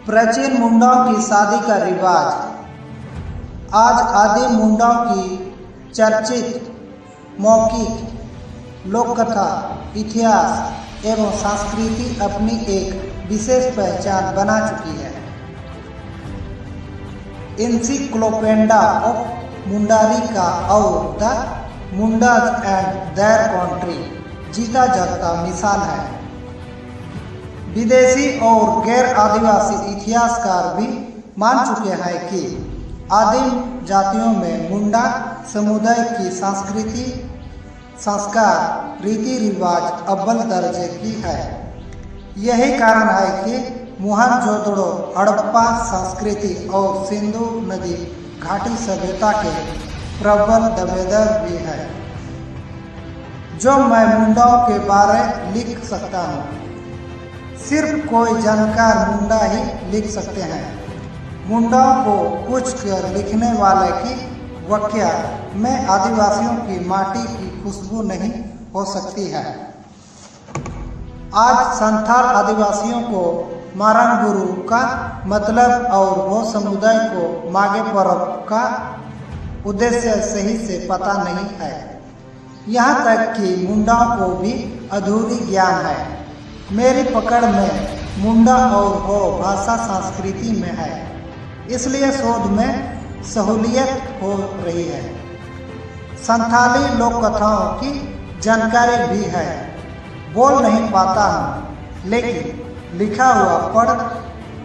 प्राचीन मुंडाओं की शादी का रिवाज। आज आदिम मुंडाओं की चर्चित मौखिक लोककथा, इतिहास एवं संस्कृति अपनी एक विशेष पहचान बना चुकी है। एनसाइक्लोपीडिया ऑफ मुंडारी का और the Mundas and their country जीता जागता मिसाल है। विदेशी और गैर आदिवासी इतिहासकार भी मान चुके हैं कि आदिम जातियों में मुंडा समुदाय की संस्कृति, संस्कार, रीति रिवाज अव्वल दर्जे की है। यही कारण है कि मोहनजोदड़ो, हड़प्पा संस्कृति और सिंधु नदी घाटी सभ्यता के प्रबल दावेदार भी है। जो मैं मुंडाओं के बारे लिख सकता हूँ, सिर्फ कोई जानकार मुंडा ही लिख सकते हैं। मुंडाओं को पूछ कर लिखने वाले की व्याख्या में आदिवासियों की माटी की खुशबू नहीं हो सकती है। आज संथाल आदिवासियों को मारंगबुरु का मतलब और वो समुदाय को मागे पर्व का उद्देश्य सही से पता नहीं है। यहाँ तक कि मुंडाओं को भी अधूरी ज्ञान है। मेरी पकड़ में मुंडा और हो भाषा संस्कृति में है, इसलिए शोध में सहूलियत हो रही है। संथाली लोक कथाओं की जानकारी भी है। बोल नहीं पाता हूँ, लेकिन लिखा हुआ पढ़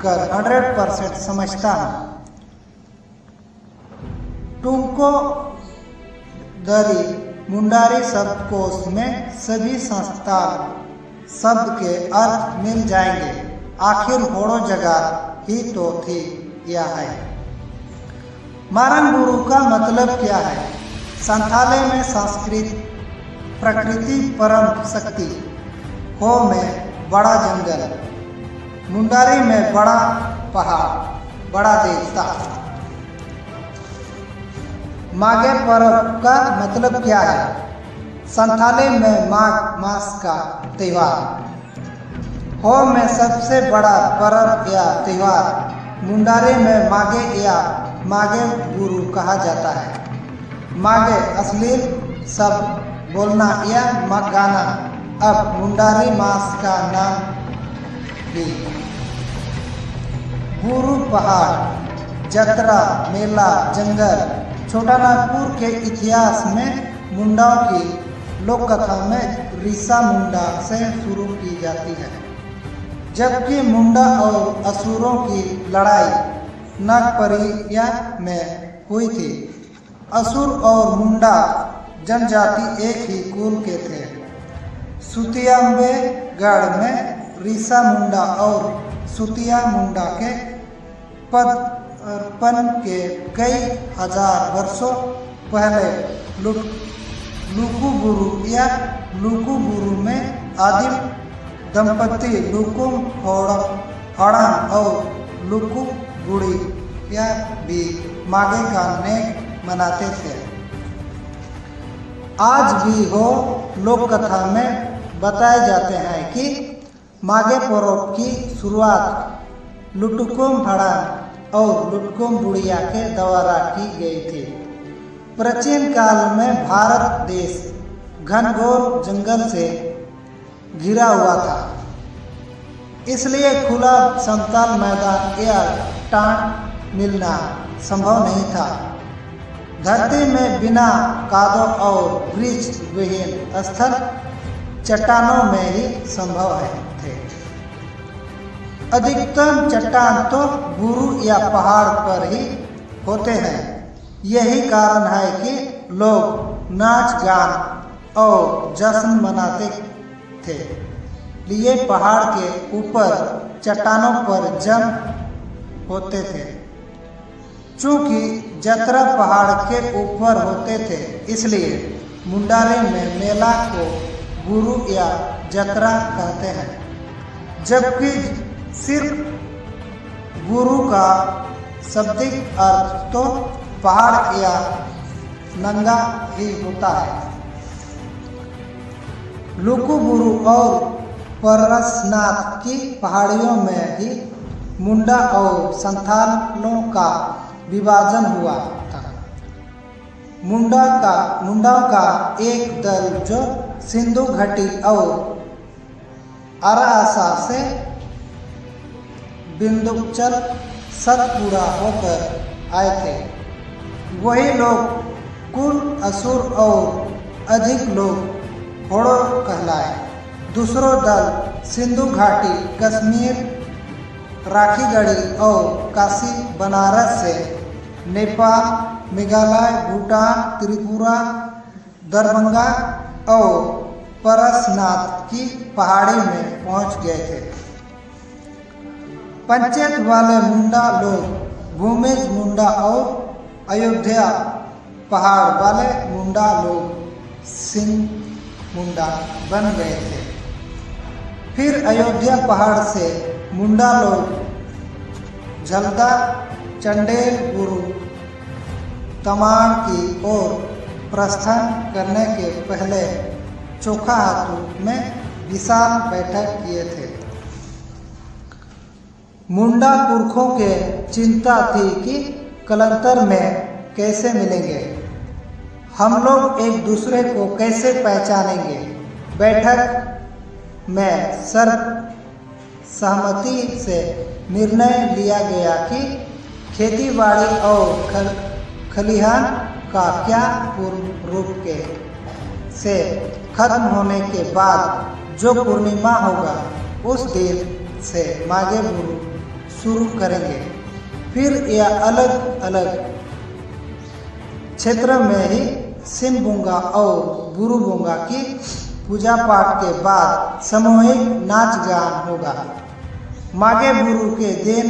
कर 100% समझता हूँ। टुमको दरी मुंडारी शब्दकोश में सभी संस्थान शब्द के अर्थ मिल जाएंगे। आखिर होड़ो जगह ही तो थी या है। मारंगबुरु का मतलब क्या है? संथाले में संस्कृत, प्रकृति परम शक्ति, हो में बड़ा जंगल, मुंडारी में बड़ा पहाड़, बड़ा देवता। मागे पर्व का मतलब क्या है? संथाले में माघ मास का त्योहार, हो में सबसे बड़ा पर्व या त्योहार, मुंडारी में मागे या मागे गुरु कहा जाता है। मागे अश्लील शब्द बोलना या गाना अब मुंडारी मास का नाम भी। गुरु पहाड़, जतरा, मेला, जंगल। छोटानागपुर के इतिहास में मुंडाओं की लोक कथा में ऋषा मुंडा से शुरू की जाती है, जबकि मुंडा और असुरों की लड़ाई नागपरिया में हुई थी। असुर और मुंडा जनजाति एक ही कुल के थे। सुतियाम्बेगढ़ में ऋषा मुंडा और सुतिया मुंडा के पदार्पण के कई हजार वर्षों पहले लुकुबुरु या लुकुबुरु में आदिम दंपति लुकुम हड़ाम और लुकुबुड़ी या भी मागे का नेक मनाते थे। आज भी हो लोक कथा में बताए जाते हैं कि मागे पर्व की शुरुआत लुटुकुम हड़ाम और लुटकुम बुढ़िया के द्वारा की गई थी। प्राचीन काल में भारत देश घनघोर जंगल से घिरा हुआ था, इसलिए खुला समतल मैदान या टांड मिलना संभव नहीं था। धरती में बिना कादो और वृक्ष विहीन स्थल चट्टानों में ही संभव थे। अधिकतम चट्टान तो गुरु या पहाड़ पर ही होते हैं। यही कारण है कि लोग नाच गान और जश्न मनाते थे लिए पहाड़ के ऊपर चट्टानों पर जम होते थे। चूंकि जतरा पहाड़ के ऊपर होते थे, इसलिए मुंडारी में मेला को गुरु या जतरा कहते हैं, जबकि सिर्फ गुरु का शाब्दिक अर्थ तो पहाड़ या नंगा ही होता है। लुकुबुरु और परसनाथ की पहाड़ियों में ही मुंडा और संथालों का विभाजन हुआ था। मुंडाओं का एक दल जो सिंधु घाटी और अरासा से विंध्याचल सतपुड़ा होकर आए थे, वही लोग कुल असुर और अधिक लोग होड़ो कहलाए। दूसरो दल सिंधु घाटी, कश्मीर, राखीगढ़ी और काशी बनारस से नेपाल, मेघालय, भूटान, त्रिपुरा, दरभंगा और परसनाथ की पहाड़ी में पहुंच गए थे। पंचायत वाले मुंडा लोग भूमिज मुंडा और अयोध्या पहाड़ वाले मुंडा लोग सिंह मुंडा बन गए थे। फिर अयोध्या पहाड़ से मुंडा लोग झलदा, चंडेल गुरु तमाड़ की ओर प्रस्थान करने के पहले चोखाहातू में विशाल बैठक किए थे। मुंडा पुरखों के चिंता थी कि कलंतर में कैसे मिलेंगे, हम लोग एक दूसरे को कैसे पहचानेंगे। बैठक में सर्वसहमति से निर्णय लिया गया कि खेतीबाड़ी और खलिहान का क्या पूर्ण रूप के से खत्म होने के बाद जो पूर्णिमा होगा उस दिन से माघे गुरु शुरू करेंगे। फिर यह अलग अलग क्षेत्र में ही सिमबुंगा और गुरुबुंगा की पूजा पाठ के बाद सामूहिक नाच गान होगा। माघे गुरु के दिन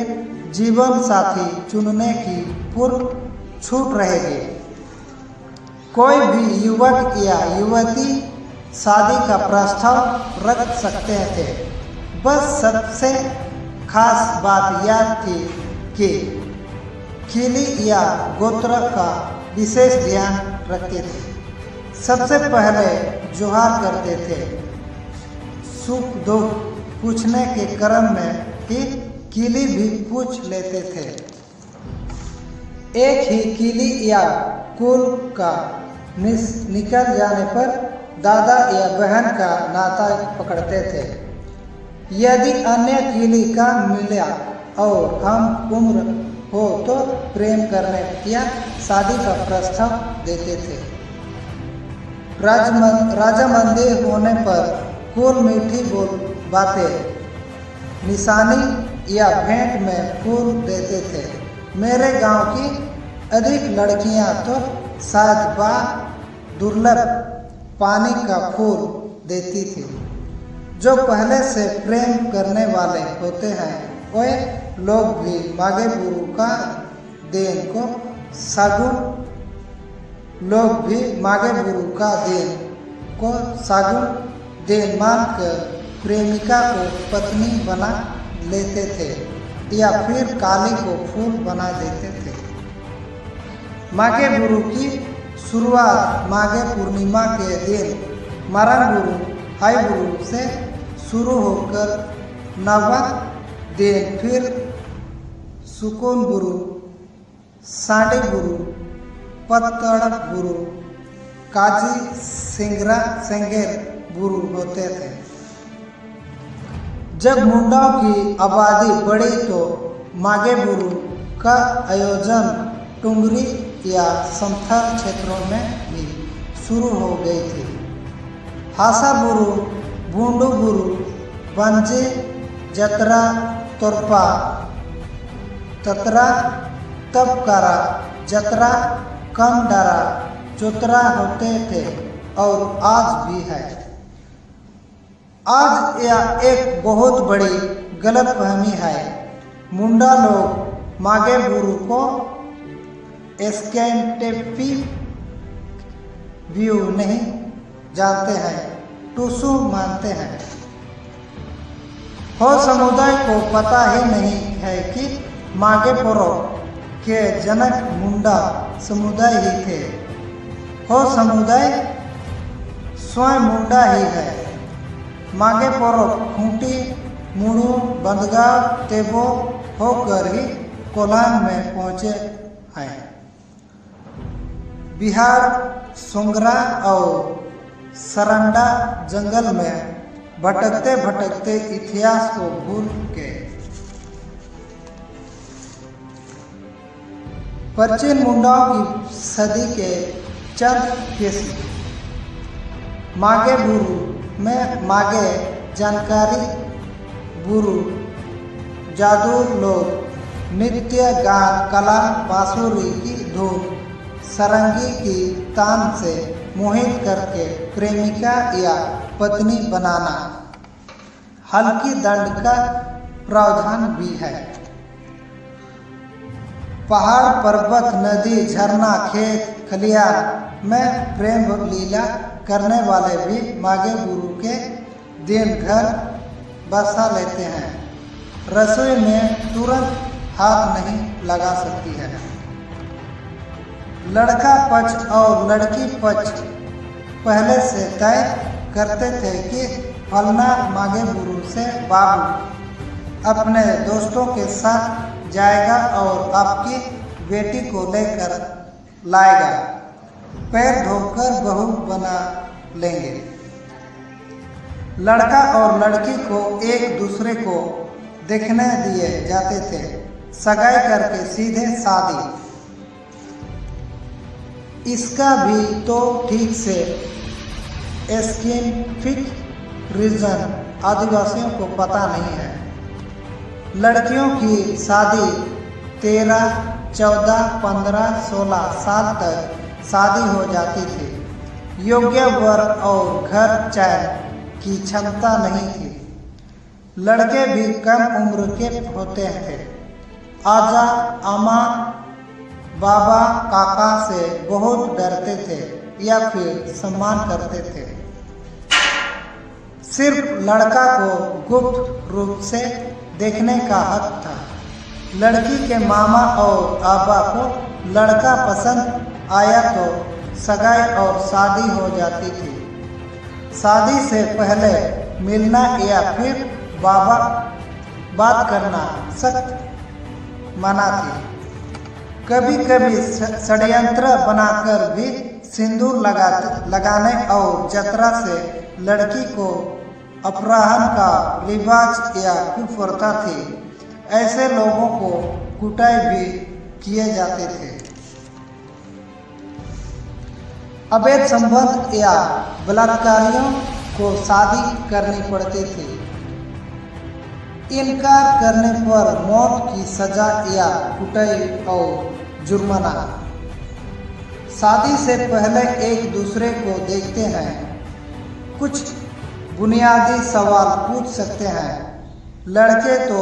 जीवन साथी चुनने की पूर्ण छूट रहेगी। कोई भी युवक या युवती शादी का प्रस्ताव रख सकते थे। बस सबसे खास बात यह थी कि खिली या गोत्र का विशेष ध्यान रखते थे। सबसे पहले जोहार करते थे। सुख दुख पूछने के क्रम में ही किली भी पूछ लेते थे। एक ही किली या कुल का निकल जाने पर दादा या बहन का नाता पकड़ते थे। यदि अन्य किली का मिला और हम उम्र हो तो प्रेम करने या शादी का प्रस्ताव देते थे। राजा मंदिर होने पर कुल मीठी बातें, निशानी या भेंट में फूल देते थे। मेरे गांव की अधिक लड़कियां तो शायद दुर्लभ पानी का फूल देती थी। जो पहले से प्रेम करने वाले होते हैं वे लोग भी माघे गुरु का दिन को सागुन दिन मानकर प्रेमिका को पत्नी बना लेते थे या फिर काली को फूल बना देते थे। माघे गुरु की शुरुआत माघे पूर्णिमा के दिन मरण गुरु हाई गुरु से शुरू होकर नवा दिन फिर सुकून गुरु, साड़ी गुरु, पत्तड़ गुरु, काजी सेंगेर गुरु होते थे। जब मुंडाओं की आबादी बढ़ी तो माघे गुरु का आयोजन टुंगरी या समथर क्षेत्रों में भी शुरू हो गई थी। हासा गुरु, बूंडू गुरु, बंजे, जतरा, तोरपा, ततरा, तबकारा, जतरा, कमडारा, चोतरा होते थे और आज भी है। आज यह एक बहुत बड़ी गलतफहमी है। मुंडा लोग माघे गुरु को स्कैंटेपी व्यू नहीं जानते हैं, टूसू मानते हैं। हो समुदाय को पता ही नहीं है कि माघे पर्व के जनक मुंडा समुदाय ही थे। हो समुदाय स्वयं मुंडा ही है। माघे पर्व खूंटी, मुड़ू, बंदगांव, तेबो, होकर ही कोल्हान में पहुंचे हैं। बिहार सुंगरा और सरंडा जंगल में भटकते भटकते इतिहास को भूल गए। प्राचीन मुंडाओं की सदी के चंद किस्म। मागे बुरु में मागे जानकारी बुरु जादू लोग नृत्य गान कला बांसुरी की धुन सारंगी की तान से मोहित करके प्रेमिका या पत्नी बनाना। हल्की दंड का प्रावधान भी है। पहाड़ पर्वत नदी झरना खेत खलियान में प्रेम लीला करने वाले भी मागे गुरु के दिन घर बसा लेते हैं। रसोई में तुरंत हाथ नहीं लगा सकती है। लड़का पक्ष और लड़की पक्ष पहले से तय करते थे कि फलना मागे गुरु से बाबू अपने दोस्तों के साथ जाएगा और आपकी बेटी को लेकर लाएगा। पैर धोकर बहू बना लेंगे। लड़का और लड़की को एक दूसरे को देखने दिए जाते थे। सगाई करके सीधे शादी। इसका भी तो ठीक से साइंटिफिक रीजन आदिवासियों को पता नहीं है। लड़कियों की शादी 13, 14, 15, 16 साल तक शादी हो जाती थी। योग्य वर और घर चैन की क्षमता नहीं थी। लड़के भी कम उम्र के होते थे। आजा अम्मा बाबा काका से बहुत डरते थे या फिर सम्मान करते थे। सिर्फ लड़का को गुप्त रूप से देखने का हक था। लड़की के मामा और आबा को लड़का पसंद आया तो सगाई और शादी हो जाती थी। शादी से पहले मिलना या फिर बात करना सख्त मना थी। कभी कभी षड्यंत्र बनाकर भी सिंदूर लगाने और जतरा से लड़की को अपहरण का रिवाज या कुप्रथा थी। ऐसे लोगों को कुटाई भी किए जाते थे। अवैध संबंध या बलात्कारियों को शादी करनी पड़ती थी। इनकार करने पर मौत की सजा या कुटाई और जुर्माना। शादी से पहले एक दूसरे को देखते हैं। कुछ बुनियादी सवाल पूछ सकते हैं। लड़के तो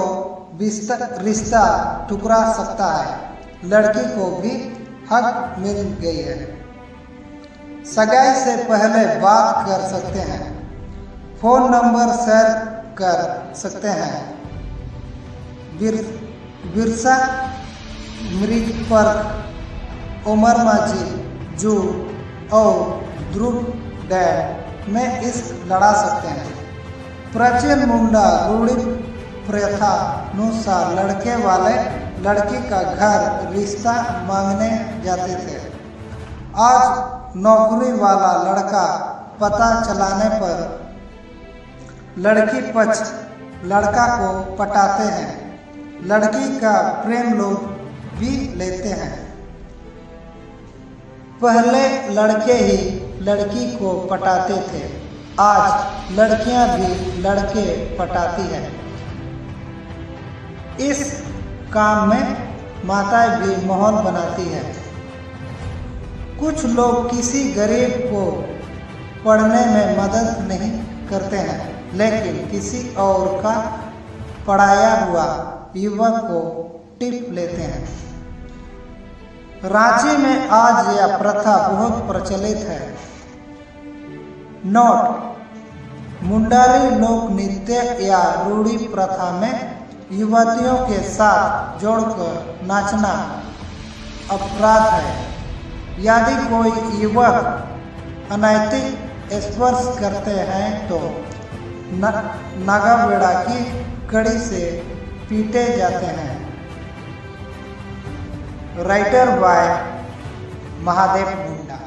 रिश्ता ठुकरा सकता है। लड़की को भी हक मिल गई है। सगाई से पहले बात कर सकते हैं। फोन नंबर शेयर कर सकते हैं। बिरसा मृग पर उमर माझी जू और ध्रुव डैम में इस लड़ा सकते हैं। प्राचीन मुंडा रूढ़ी प्रथा अनुसार लड़के वाले लड़की का घर रिश्ता मांगने जाते थे। आज नौकरी वाला लड़का पता चलाने पर लड़की पक्ष लड़का को पटाते हैं। लड़की का प्रेम लोग भी लेते हैं। पहले लड़के ही लड़की को पटाते थे। आज लड़कियां भी लड़के पटाती हैं। इस काम में माताएं भी माहौल बनाती है। कुछ लोग किसी गरीब को पढ़ने में मदद नहीं करते हैं, लेकिन किसी और का पढ़ाया हुआ युवक को टिप लेते हैं। रांची में आज यह प्रथा बहुत प्रचलित है। नोट: मुंडारी लोक नृत्य या रूढ़ी प्रथा में युवतियों के साथ जोड़कर नाचना अपराध है। यदि कोई युवक अनैतिक स्पर्श करते हैं तो नागाबेड़ा की कड़ी से पीटे जाते हैं। राइटर बाय महादेव मुंडा।